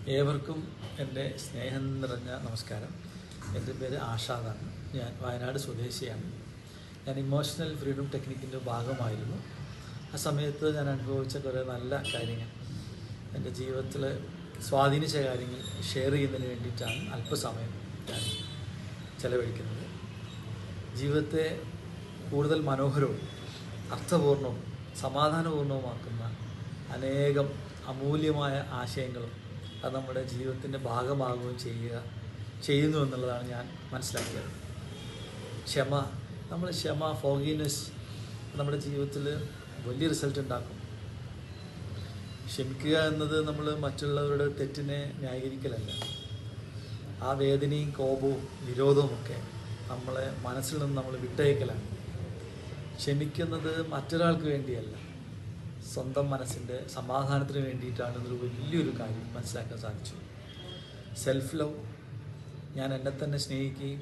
ഏവർക്കും എൻ്റെ സ്നേഹം നിറഞ്ഞ നമസ്കാരം. എൻ്റെ പേര് ആഷാദാണ്. ഞാൻ വയനാട് സ്വദേശിയാണ്. ഞാൻ ഇമോഷണൽ ഫ്രീഡം ടെക്നിക്കിൻ്റെ ഭാഗമായിരുന്നു. ആ സമയത്ത് ഞാൻ അനുഭവിച്ച കുറേ നല്ല കാര്യങ്ങൾ, എൻ്റെ ജീവിതത്തിൽ സ്വാധീനിച്ച കാര്യങ്ങൾ ഷെയർ ചെയ്യുന്നതിന് വേണ്ടിയിട്ടാണ് അല്പസമയം ഞാൻ ചെലവഴിക്കുന്നത്. ജീവിതത്തെ കൂടുതൽ മനോഹരവും അർത്ഥപൂർണവും സമാധാനപൂർണവുമാക്കുന്ന അനേകം അമൂല്യമായ ആശയങ്ങളും അത് നമ്മുടെ ജീവിതത്തിൻ്റെ ഭാഗമാകുകയും ചെയ്യുന്നു എന്നുള്ളതാണ് ഞാൻ മനസ്സിലാക്കിയത്. ക്ഷമ, ഫോർഗീവ്നെസ് നമ്മുടെ ജീവിതത്തിൽ വലിയ റിസൾട്ട് ഉണ്ടാക്കും. ക്ഷമിക്കുക എന്നത് നമ്മൾ മറ്റുള്ളവരുടെ തെറ്റിനെ ന്യായീകരിക്കലല്ല. ആ വേദനയും കോപവും വിരോധവും ഒക്കെ നമ്മളെ മനസ്സിൽ നിന്ന് നമ്മൾ വിട്ടയക്കലാണ്. ക്ഷമിക്കുന്നത് മറ്റൊരാൾക്ക് വേണ്ടിയല്ല, സ്വന്തം മനസ്സിൻ്റെ സമാധാനത്തിന് വേണ്ടിയിട്ടാണെന്നൊരു വലിയൊരു കാര്യം മനസ്സിലാക്കാൻ സാധിച്ചു. സെൽഫ് ലവ്, ഞാൻ എന്നെ തന്നെ സ്നേഹിക്കുകയും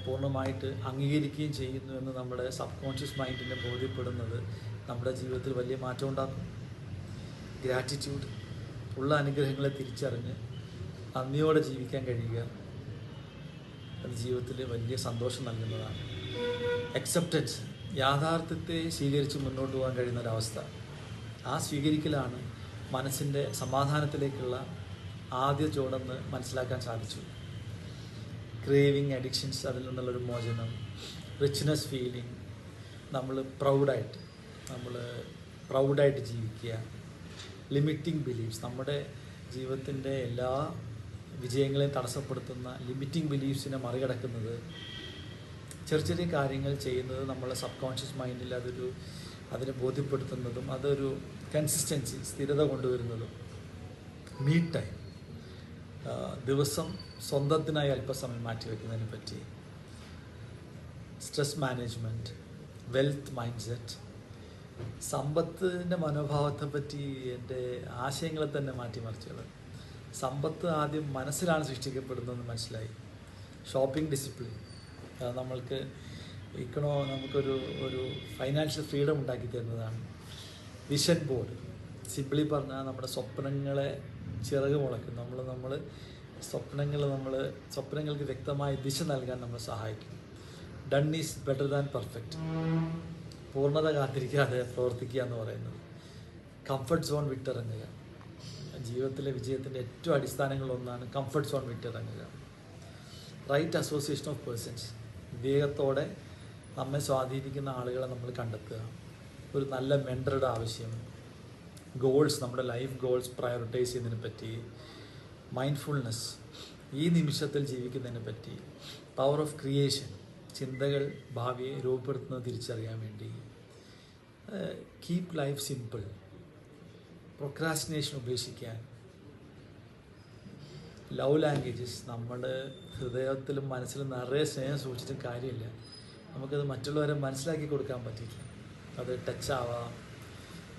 പൂർണ്ണമായിട്ട് അംഗീകരിക്കുകയും ചെയ്യുന്നു എന്ന് നമ്മുടെ സബ് കോൺഷ്യസ് മൈൻഡിനെ ബോധ്യപ്പെടുന്നത് നമ്മുടെ ജീവിതത്തിൽ വലിയ മാറ്റം ഉണ്ടാക്കും. ഗ്രാറ്റിറ്റ്യൂഡ്, ഉള്ള അനുഗ്രഹങ്ങളെ തിരിച്ചറിഞ്ഞ് നന്ദിയോടെ ജീവിക്കാൻ കഴിയുക, അത് ജീവിതത്തിൽ വലിയ സന്തോഷം നൽകുന്നതാണ്. അക്സെപ്റ്റൻസ്, യാഥാർത്ഥ്യത്തെ സ്വീകരിച്ച് മുന്നോട്ട് പോകാൻ കഴിയുന്നൊരവസ്ഥ. ആ സ്വീകരിക്കലാണ് മനസ്സിൻ്റെ സമാധാനത്തിലേക്കുള്ള ആദ്യ ചുവടെന്ന് മനസ്സിലാക്കാൻ സാധിച്ചു. ക്രേവിങ്, അഡിക്ഷൻസ്, അതിൽ നിന്നുള്ളൊരു മോചനം, റിച്ച്നെസ് ഫീലിംഗ്, നമ്മൾ പ്രൗഡായിട്ട് ജീവിക്കുക. ലിമിറ്റിംഗ് ബിലീഫ്സ്, നമ്മുടെ ജീവിതത്തിൻ്റെ എല്ലാ വിജയങ്ങളെയും തടസ്സപ്പെടുത്തുന്ന ലിമിറ്റിംഗ് ബിലീഫ്സിനെ മറികടക്കുന്നത്, ചെറിയ ചെറിയ കാര്യങ്ങൾ ചെയ്യുന്നത് നമ്മളെ സബ് കോൺഷ്യസ് മൈൻഡിൽ അതിനെ ബോധ്യപ്പെടുത്തുന്നതും അതൊരു കൺസിസ്റ്റൻസി, സ്ഥിരത കൊണ്ടുവരുന്നതും. മീ ടൈം, ദിവസം സ്വന്തത്തിനായി അല്പസമയം മാറ്റിവെക്കുന്നതിനെ പറ്റി. Stress management, wealth mind set, സമ്പത്തിൻ്റെ മനോഭാവത്തെ പറ്റി എൻ്റെ ആശയങ്ങളെ തന്നെ മാറ്റിമറിച്ചത്. സമ്പത്ത് ആദ്യം മനസ്സിലാണ് സൃഷ്ടിക്കപ്പെടുന്നതെന്ന് മനസ്സിലായി. ഷോപ്പിംഗ് ഡിസിപ്ലിൻ, നമുക്കൊരു ഫൈനാൻഷ്യൽ ഫ്രീഡം ഉണ്ടാക്കി തരുന്നതാണ്. വിഷൻ ബോർഡ്, സിംപിളി പറഞ്ഞാൽ നമ്മുടെ സ്വപ്നങ്ങളെ ചിറക് മുളയ്ക്കും. സ്വപ്നങ്ങൾക്ക് വ്യക്തമായ ദിശ നൽകാൻ നമ്മളെ സഹായിക്കും. Done is better than perfect, പൂർണ്ണത കാത്തിരിക്കാതെ പ്രവർത്തിക്കുക എന്ന് പറയുന്നത്. കംഫർട്ട് സോൺ വിട്ടിറങ്ങുക, ജീവിതത്തിലെ വിജയത്തിൻ്റെ ഏറ്റവും അടിസ്ഥാനങ്ങളിലൊന്നാണ് കംഫർട്ട് സോൺ വിട്ടിറങ്ങുക. റൈറ്റ് അസോസിയേഷൻ ഓഫ് പേഴ്സൺസ്, വിവേകത്തോടെ നമ്മെ സ്വാധീനിക്കുന്ന ആളുകളെ നമ്മൾ കണ്ടെത്തുക. ഒരു നല്ല മെൻറ്ററുടെ ആവശ്യം. ഗോൾസ്, നമ്മുടെ ലൈഫ് ഗോൾസ് പ്രയോറിറ്റൈസ് ചെയ്യുന്നതിനെ പറ്റി. മൈൻഡ്ഫുൾനെസ്, ഈ നിമിഷത്തിൽ ജീവിക്കുന്നതിനെ പറ്റി. പവർ ഓഫ് ക്രിയേഷൻ, ചിന്തകൾ ഭാവിയെ രൂപപ്പെടുത്തുന്നത് തിരിച്ചറിയാൻ വേണ്ടി. കീപ് ലൈഫ് സിമ്പിൾ, പ്രൊക്രാസ്റ്റിനേഷൻ ഉപേക്ഷിക്കാൻ. ലവ് ലാംഗ്വേജസ്, നമ്മുടെ ഹൃദയത്തിലും മനസ്സിലും നിറയെ സ്നേഹം സൂക്ഷിച്ചിട്ടും കാര്യമില്ല, നമുക്കത് മറ്റുള്ളവരെ മനസ്സിലാക്കി കൊടുക്കാൻ പറ്റില്ല. അത് ടച്ച് ആവാം,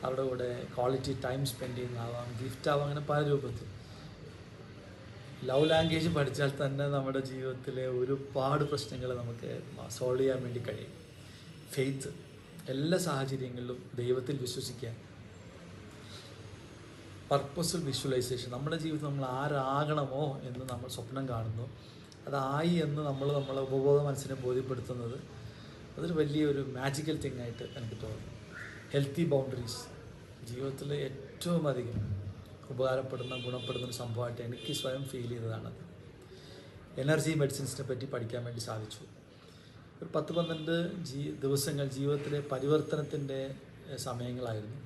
അവരുടെ കൂടെ ക്വാളിറ്റി ടൈം സ്പെൻഡ് ചെയ്യുന്നതാവാം, ഗിഫ്റ്റ് ആവാം, അങ്ങനെ പല രൂപത്തിൽ. ലവ് ലാംഗ്വേജ് പഠിച്ചാൽ തന്നെ നമ്മുടെ ജീവിതത്തിലെ ഒരുപാട് പ്രശ്നങ്ങൾ നമുക്ക് സോൾവ് ചെയ്യാൻ വേണ്ടി കഴിയും. ഫെയ്ത്ത്, എല്ലാ സാഹചര്യങ്ങളിലും ദൈവത്തിൽ വിശ്വസിക്കാൻ. പർപ്പസ്ഫുൾ വിഷ്വലൈസേഷൻ, നമ്മുടെ ജീവിതത്തിൽ നമ്മൾ ആരാകണമോ എന്ന് നമ്മൾ സ്വപ്നം കാണുന്നു, അതായി എന്ന് നമ്മളെ ഉപബോധ മനസ്സിനെ ബോധ്യപ്പെടുത്തുന്നത്, അതൊരു വലിയൊരു മാജിക്കൽ തിങ് ആയിട്ട് എനിക്ക് തോന്നുന്നു. ഹെൽത്തി ബൗണ്ടറീസ്, ജീവിതത്തിൽ ഏറ്റവും അധികം ഗുണപ്പെടുന്ന ഒരു സംഭവമായിട്ട് എനിക്ക് സ്വയം ഫീൽ ചെയ്തതാണത്. എനർജി മെഡിസിൻസിനെ പറ്റി പഠിക്കാൻ വേണ്ടി സാധിച്ചു. ഒരു 10-12 ദിവസങ്ങൾ ജീവിതത്തിലെ പരിവർത്തനത്തിൻ്റെ സമയങ്ങളായിരുന്നു.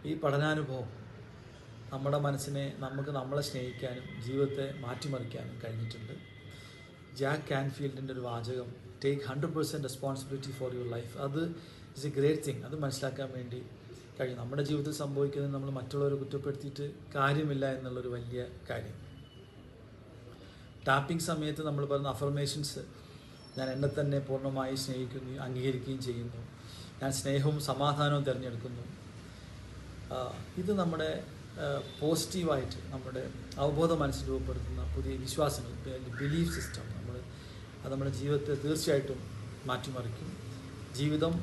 ഈ പഠനാനുഭവം നമ്മുടെ മനസ്സിനെ നമ്മളെ സ്നേഹിക്കാനും ജീവിതത്തെ മാറ്റിമറിക്കാനും കഴിഞ്ഞിട്ടുണ്ട്. ജാക്ക് കാൻഫീൽഡിൻ്റെ ഒരു വാചകം, take 100% responsibility for your life, അത് ഇസ് എ ഗ്രേറ്റ് തിങ്. അത് മനസ്സിലാക്കാൻ വേണ്ടി കഴിയും. നമ്മുടെ ജീവിതത്തിൽ സംഭവിക്കുന്നത് നമ്മൾ മറ്റുള്ളവരെ കുറ്റപ്പെടുത്തിയിട്ട് കാര്യമില്ല എന്നുള്ളൊരു വലിയ കാര്യം. ടാപ്പിംഗ് സമയത്ത് നമ്മൾ പറയുന്ന അഫർമേഷൻസ്, ഞാൻ എന്നെ തന്നെ പൂർണ്ണമായി സ്നേഹിക്കുന്നു, അംഗീകരിക്കുകയും ചെയ്യുന്നു, ഞാൻ സ്നേഹവും സമാധാനവും തിരഞ്ഞെടുക്കുന്നു. ഇത് നമ്മുടെ പോസിറ്റീവായിട്ട് നമ്മുടെ അവബോധ മനസ്സിൽ രൂപപ്പെടുത്തുന്ന പുതിയ വിശ്വാസങ്ങൾ, ബിലീഫ് സിസ്റ്റം, അത് നമ്മുടെ ജീവിതത്തെ തീർച്ചയായിട്ടും മാറ്റിമറിക്കും. ജീവിതം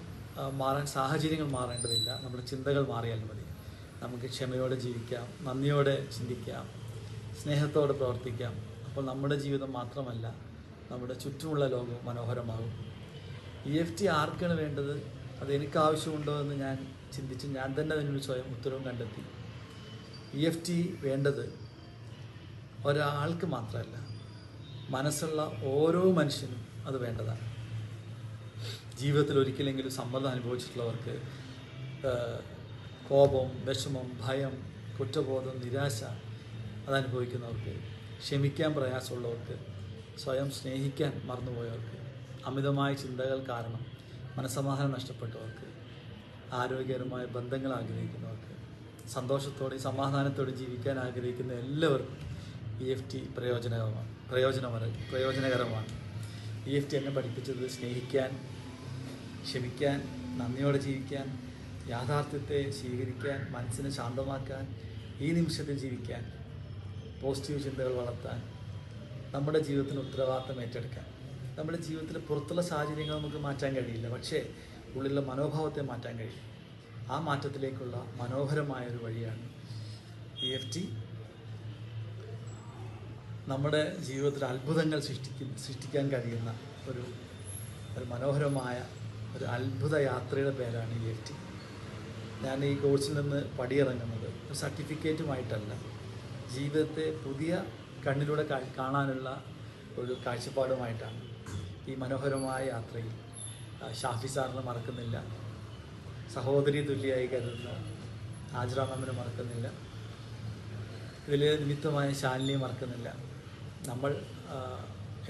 മാറാൻ സാഹചര്യങ്ങൾ മാറേണ്ടതില്ല, നമ്മുടെ ചിന്തകൾ മാറിയാൽ മതി. നമുക്ക് ക്ഷമയോടെ ജീവിക്കാം, നന്ദിയോടെ ചിന്തിക്കാം, സ്നേഹത്തോടെ പ്രവർത്തിക്കാം. അപ്പോൾ നമ്മുടെ ജീവിതം മാത്രമല്ല, നമ്മുടെ ചുറ്റുമുള്ള ലോകവും മനോഹരമാകും. EFT ആർക്കാണ് വേണ്ടത്, അത് എനിക്ക് ആവശ്യമുണ്ടോ എന്ന് ഞാൻ ചിന്തിച്ച് ഞാൻ തന്നെ അതിനൊരു സ്വയം ഉത്തരവും കണ്ടെത്തി. EFT വേണ്ടത് ഒരാൾക്ക് മാത്രമല്ല, മനസ്സുള്ള ഓരോ മനുഷ്യനും അത് വേണ്ടതാണ്. ജീവിതത്തിൽ ഒരിക്കലെങ്കിലും സമ്മർദ്ദം അനുഭവിച്ചിട്ടുള്ളവർക്ക്, കോപം, വിഷമം, ഭയം, കുറ്റബോധം, നിരാശ അതനുഭവിക്കുന്നവർക്ക്, ക്ഷമിക്കാൻ പ്രയാസമുള്ളവർക്ക്, സ്വയം സ്നേഹിക്കാൻ മറന്നുപോയവർക്ക്, അമിതമായ ചിന്തകൾ കാരണം മനസ്സമാധാനം നഷ്ടപ്പെട്ടവർക്ക്, ആരോഗ്യകരമായ ബന്ധങ്ങൾ ആഗ്രഹിക്കുന്നവർക്ക്, സന്തോഷത്തോടെ സമാധാനത്തോടെ ജീവിക്കാൻ ആഗ്രഹിക്കുന്ന എല്ലാവർക്കും EFT പ്രയോജനകരമാണ്. EFT എന്നെ പഠിപ്പിച്ചത് സ്നേഹിക്കാൻ, ക്ഷമിക്കാൻ, നന്ദിയോടെ ജീവിക്കാൻ, യാഥാർത്ഥ്യത്തെ സ്വീകരിക്കാൻ, മനസ്സിനെ ശാന്തമാക്കാൻ, ഈ നിമിഷത്തിൽ ജീവിക്കാൻ, പോസിറ്റീവ് ചിന്തകൾ വളർത്താൻ, നമ്മുടെ ജീവിതത്തിന് ഉത്തരവാദിത്തം ഏറ്റെടുക്കാൻ. നമ്മുടെ ജീവിതത്തിൽ പുറത്തുള്ള സാഹചര്യങ്ങൾ നമുക്ക് മാറ്റാൻ കഴിയില്ല, പക്ഷേ ഉള്ളിലുള്ള മനോഭാവത്തെ മാറ്റാൻ കഴിയും. ആ മാറ്റത്തിലേക്കുള്ള മനോഹരമായൊരു വഴിയാണ് EFT. നമ്മുടെ ജീവിതത്തിൽ അത്ഭുതങ്ങൾ സൃഷ്ടിക്കാൻ കഴിയുന്ന ഒരു മനോഹരമായ ഒരു അത്ഭുത യാത്രയുടെ പേരാണ് EFT. ഞാൻ ഈ കോഴ്സിൽ നിന്ന് പടിയിറങ്ങുന്നത് ഒരു സർട്ടിഫിക്കറ്റുമായിട്ടല്ല, ജീവിതത്തെ പുതിയ കണ്ണിലൂടെ കാണാനുള്ള ഒരു കാഴ്ചപ്പാടുമായിട്ടാണ്. ഈ മനോഹരമായ യാത്രയിൽ ഷാഫി സാറിനെ മറക്കുന്നില്ല, സഹോദരി തുല്യമായി കരുതുന്ന ആജ്ര മാമിനെ മറക്കുന്നില്ല, ഇതിൽ നിമിത്തമായ ശാലിനിയെ മറക്കുന്നില്ല. നമ്മൾ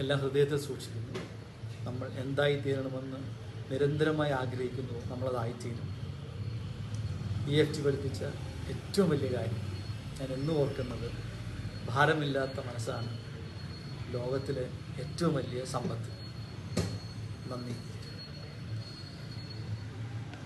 എല്ലാ ഹൃദയത്തിൽ സൂക്ഷിക്കുന്നു. നമ്മൾ എന്തായിത്തീരണമെന്ന് നിരന്തരമായി ആഗ്രഹിക്കുന്നു, നമ്മളതായിത്തീരും. EFT പഠിപ്പിച്ച ഏറ്റവും വലിയ കാര്യം ഞാൻ എന്നും ഓർക്കുന്നത്, ഭാരമില്ലാത്ത മനസ്സാണ് ലോകത്തിലെ ഏറ്റവും വലിയ സമ്പത്ത്. നന്ദി.